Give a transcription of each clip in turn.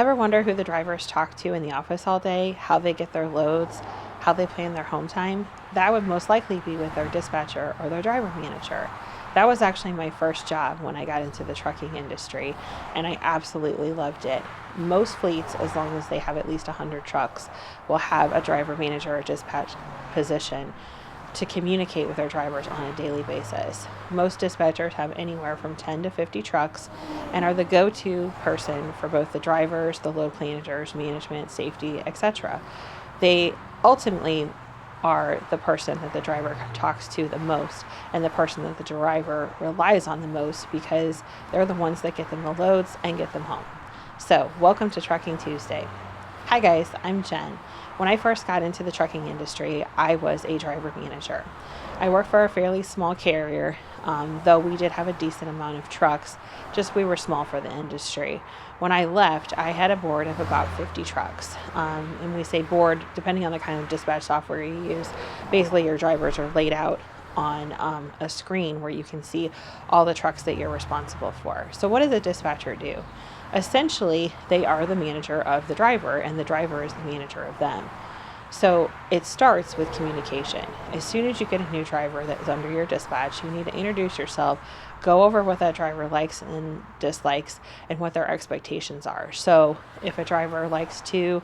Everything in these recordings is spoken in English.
Ever wonder who the drivers talk to in the office all day, how they get their loads, how they plan their home time? That would most likely be with their dispatcher or their driver manager. That was actually my first job when I got into the trucking industry, and I absolutely loved it. Most fleets, as long as they have at least 100 trucks, will have a driver manager or dispatch position to communicate with their drivers on a daily basis. Most dispatchers have anywhere from 10 to 50 trucks and are the go-to person for both the drivers, the load managers, management, safety, etc. They ultimately are the person that the driver talks to the most and the person that the driver relies on the most because they're the ones that get them the loads and get them home. So, welcome to Trucking Tuesday. Hi guys, I'm Jen. When I first got into the trucking industry, I was a driver manager. I worked for a fairly small carrier, though we did have a decent amount of trucks, just we were small for the industry. When I left, I had a board of about 50 trucks. And we say board, depending on the kind of dispatch software you use, basically your drivers are laid out on a screen where you can see all the trucks that you're responsible for. So what does a dispatcher do? Essentially, they are the manager of the driver, and the driver is the manager of them. So it starts with communication. As soon as you get a new driver that is under your dispatch, you need to introduce yourself, go over what that driver likes and dislikes, and what their expectations are. So if a driver likes to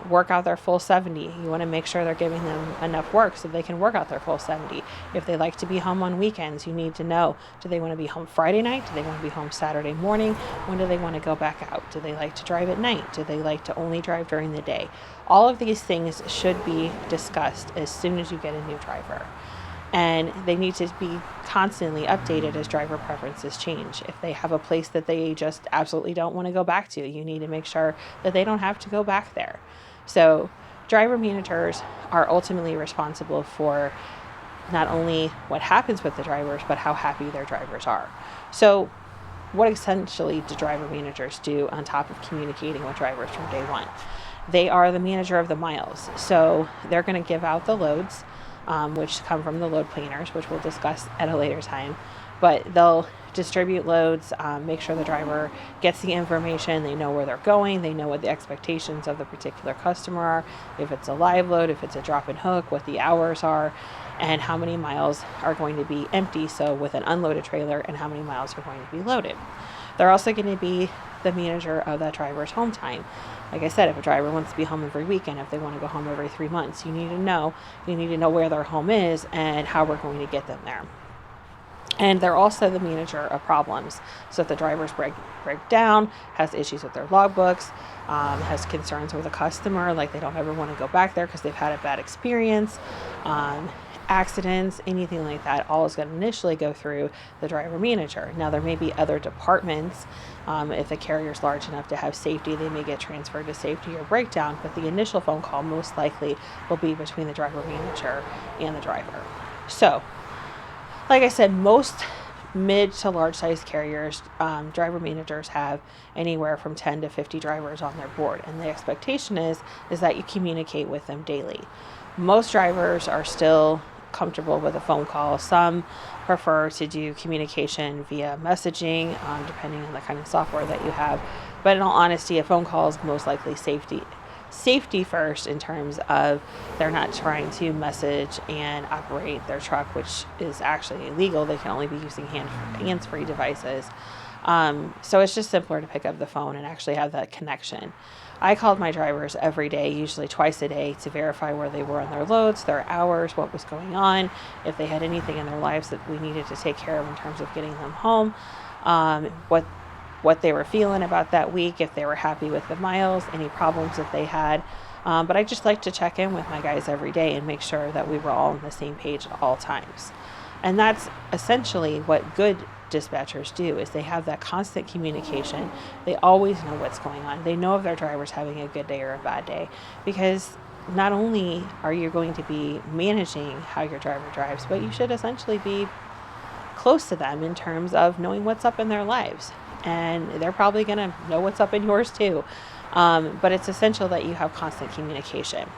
work out their full 70. You want to make sure they're giving them enough work so they can work out their full 70. If they like to be home on weekends, you need to know, do they want to be home Friday night? Do they want to be home Saturday morning? When do they want to go back out? Do they like to drive at night? Do they like to only drive during the day? All of these things should be discussed as soon as you get a new driver. And they need to be constantly updated as driver preferences change. If they have a place that they just absolutely don't want to go back to, you need to make sure that they don't have to go back there. So driver managers are ultimately responsible for not only what happens with the drivers, but how happy their drivers are. So what essentially do driver managers do on top of communicating with drivers from day one? They are the manager of the miles. So they're going to give out the loads, which come from the load planners, which we'll discuss at a later time. But they'll distribute loads, make sure the driver gets the information, they know where they're going, they know what the expectations of the particular customer are, if it's a live load, if it's a drop and hook, what the hours are, and how many miles are going to be empty, so with an unloaded trailer, and how many miles are going to be loaded. They're also going to be the manager of that driver's home time. Like I said, if a driver wants to be home every weekend, if they want to go home every 3 months, you need to know where their home is and how we're going to get them there. And they're also the manager of problems. So if the drivers break down, has issues with their logbooks, has concerns with a customer, like they don't ever want to go back there because they've had a bad experience, accidents, anything like that, all is going to initially go through the driver manager. Now, there may be other departments. If the carrier is large enough to have safety, they may get transferred to safety or breakdown, but the initial phone call most likely will be between the driver manager and the driver. So, like I said, most mid to large size carriers, driver managers have anywhere from 10 to 50 drivers on their board, and the expectation is that you communicate with them daily. Most drivers are still comfortable with a phone call. Some prefer to do communication via messaging, depending on the kind of software that you have. But in all honesty, a phone call is most likely safety first, in terms of they're not trying to message and operate their truck, which is actually illegal. They can only be using hands-free devices. So it's just simpler to pick up the phone and actually have that connection. I called my drivers every day, usually twice a day, to verify where they were on their loads, their hours, what was going on, if they had anything in their lives that we needed to take care of in terms of getting them home, what they were feeling about that week, if they were happy with the miles, any problems that they had. But I just like to check in with my guys every day and make sure that we were all on the same page at all times. And that's essentially what good dispatchers do, is they have that constant communication. They always know what's going on. They know if their driver's having a good day or a bad day, because not only are you going to be managing how your driver drives, but you should essentially be close to them in terms of knowing what's up in their lives. And they're probably going to know what's up in yours too. But it's essential that you have constant communication.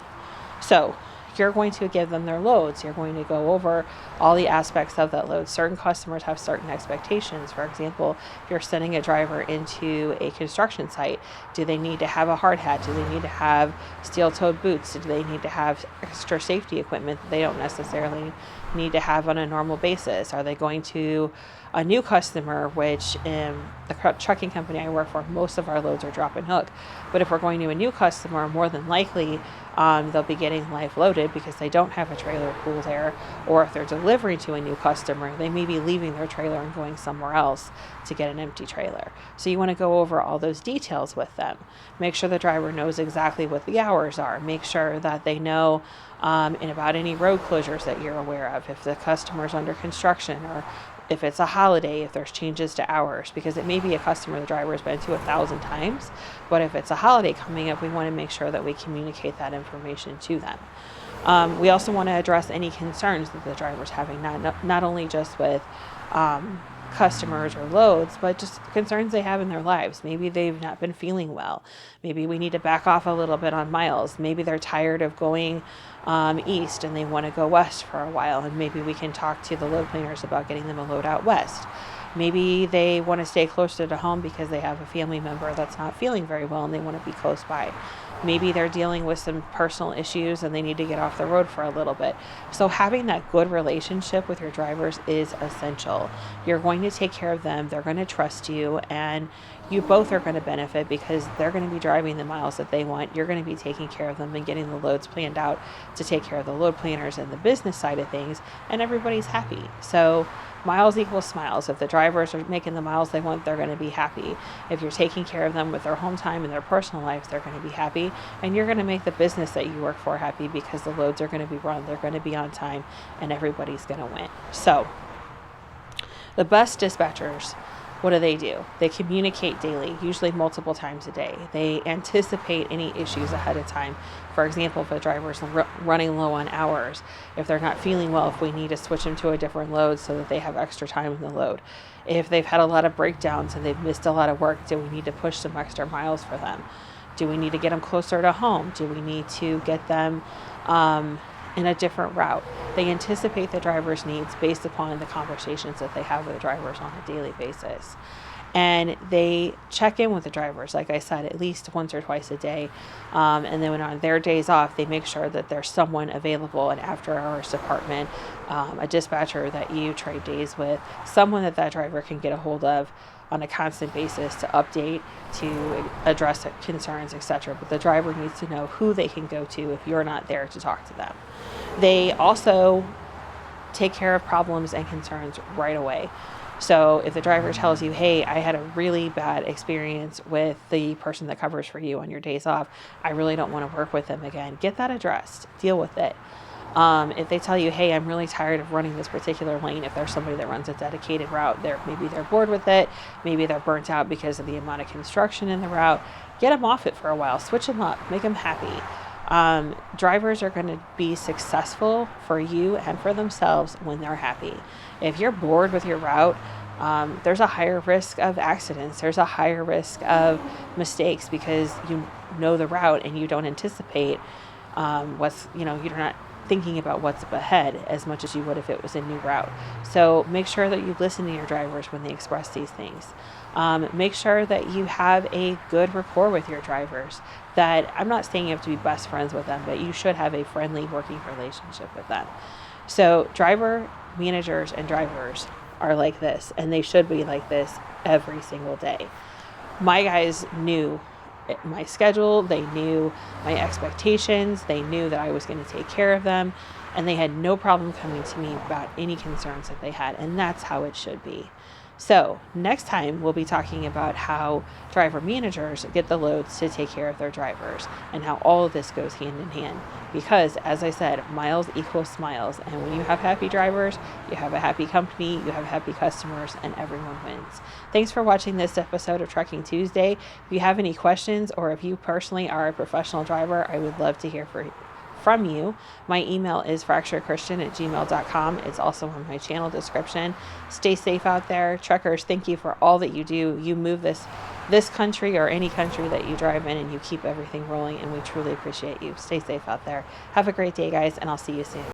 So you're going to give them their loads. You're going to go over all the aspects of that load. Certain customers have certain expectations. For example, if you're sending a driver into a construction site, do they need to have a hard hat? Do they need to have steel-toed boots? Do they need to have extra safety equipment that they don't necessarily need to have on a normal basis? Are they going to a new customer, which in the trucking company I work for, most of our loads are drop and hook. But if we're going to a new customer, more than likely they'll be getting live loaded because they don't have a trailer pool there. Or if they're delivering to a new customer, they may be leaving their trailer and going somewhere else to get an empty trailer. So you want to go over all those details with them. Make sure the driver knows exactly what the hours are. Make sure that they know and about any road closures that you're aware of, if the customer's under construction, or if it's a holiday, if there's changes to hours, because it may be a customer the driver has been to 1,000 times, but if it's a holiday coming up, we want to make sure that we communicate that information to them. We also want to address any concerns that the driver's having, not only just with customers or loads, but just concerns they have in their lives. Maybe they've not been feeling well. Maybe we need to back off a little bit on miles. Maybe they're tired of going east and they want to go west for a while, and maybe we can talk to the load planners about getting them a load out west. Maybe they want to stay closer to home because they have a family member that's not feeling very well and they want to be close by. Maybe they're dealing with some personal issues and they need to get off the road for a little bit. So having that good relationship with your drivers is essential. You're going to take care of them, they're going to trust you, and you both are going to benefit because they're going to be driving the miles that they want. You're going to be taking care of them and getting the loads planned out to take care of the load planners and the business side of things, and everybody's happy. So miles equals smiles. If the drivers are making the miles they want, they're going to be happy. If you're taking care of them with their home time and their personal lives, they're going to be happy. And you're going to make the business that you work for happy because the loads are going to be run, they're going to be on time, and everybody's going to win. So the best dispatchers, what do? They communicate daily, usually multiple times a day. They anticipate any issues ahead of time. For example, if a driver's running low on hours, if they're not feeling well, if we need to switch them to a different load so that they have extra time in the load. If they've had a lot of breakdowns and they've missed a lot of work, do we need to push some extra miles for them? Do we need to get them closer to home? Do we need to get them in a different route? They anticipate the driver's needs based upon the conversations that they have with the drivers on a daily basis. And they check in with the drivers, like I said, at least once or twice a day. And then when on their days off, they make sure that there's someone available, an after-hours department, a dispatcher that you trade days with, someone that driver can get a hold of on a constant basis to update, to address concerns, etc. But the driver needs to know who they can go to if you're not there to talk to them. They also take care of problems and concerns right away. So if the driver tells you, hey, I had a really bad experience with the person that covers for you on your days off, I really don't want to work with them again, get that addressed, deal with it. If they tell you, hey, I'm really tired of running this particular lane, if there's somebody that runs a dedicated route, maybe they're bored with it, maybe they're burnt out because of the amount of construction in the route, get them off it for a while, switch them up, make them happy. Drivers are going to be successful for you and for themselves when they're happy. If you're bored with your route, there's a higher risk of accidents. There's a higher risk of mistakes because you know the route and you don't anticipate you're not thinking about what's up ahead as much as you would if it was a new route. So make sure that you listen to your drivers when they express these things. Make sure that you have a good rapport with your drivers. That I'm not saying you have to be best friends with them, but you should have a friendly working relationship with them. So driver managers and drivers are like this, and they should be like this every single day. My guys knew my schedule, they knew my expectations, they knew that I was going to take care of them, and they had no problem coming to me about any concerns that they had, and that's how it should be. So next time we'll be talking about how driver managers get the loads to take care of their drivers and how all of this goes hand in hand. Because as I said, miles equals smiles. And when you have happy drivers, you have a happy company, you have happy customers, and everyone wins. Thanks for watching this episode of Trucking Tuesday. If you have any questions or if you personally are a professional driver, I would love to hear from you. My email is fracturedchristian@gmail.com. It's also on my channel description. Stay safe out there. Truckers, thank you for all that you do. You move this this country or any country that you drive in, and you keep everything rolling, and we truly appreciate you. Stay safe out there. Have a great day, guys, and I'll see you soon.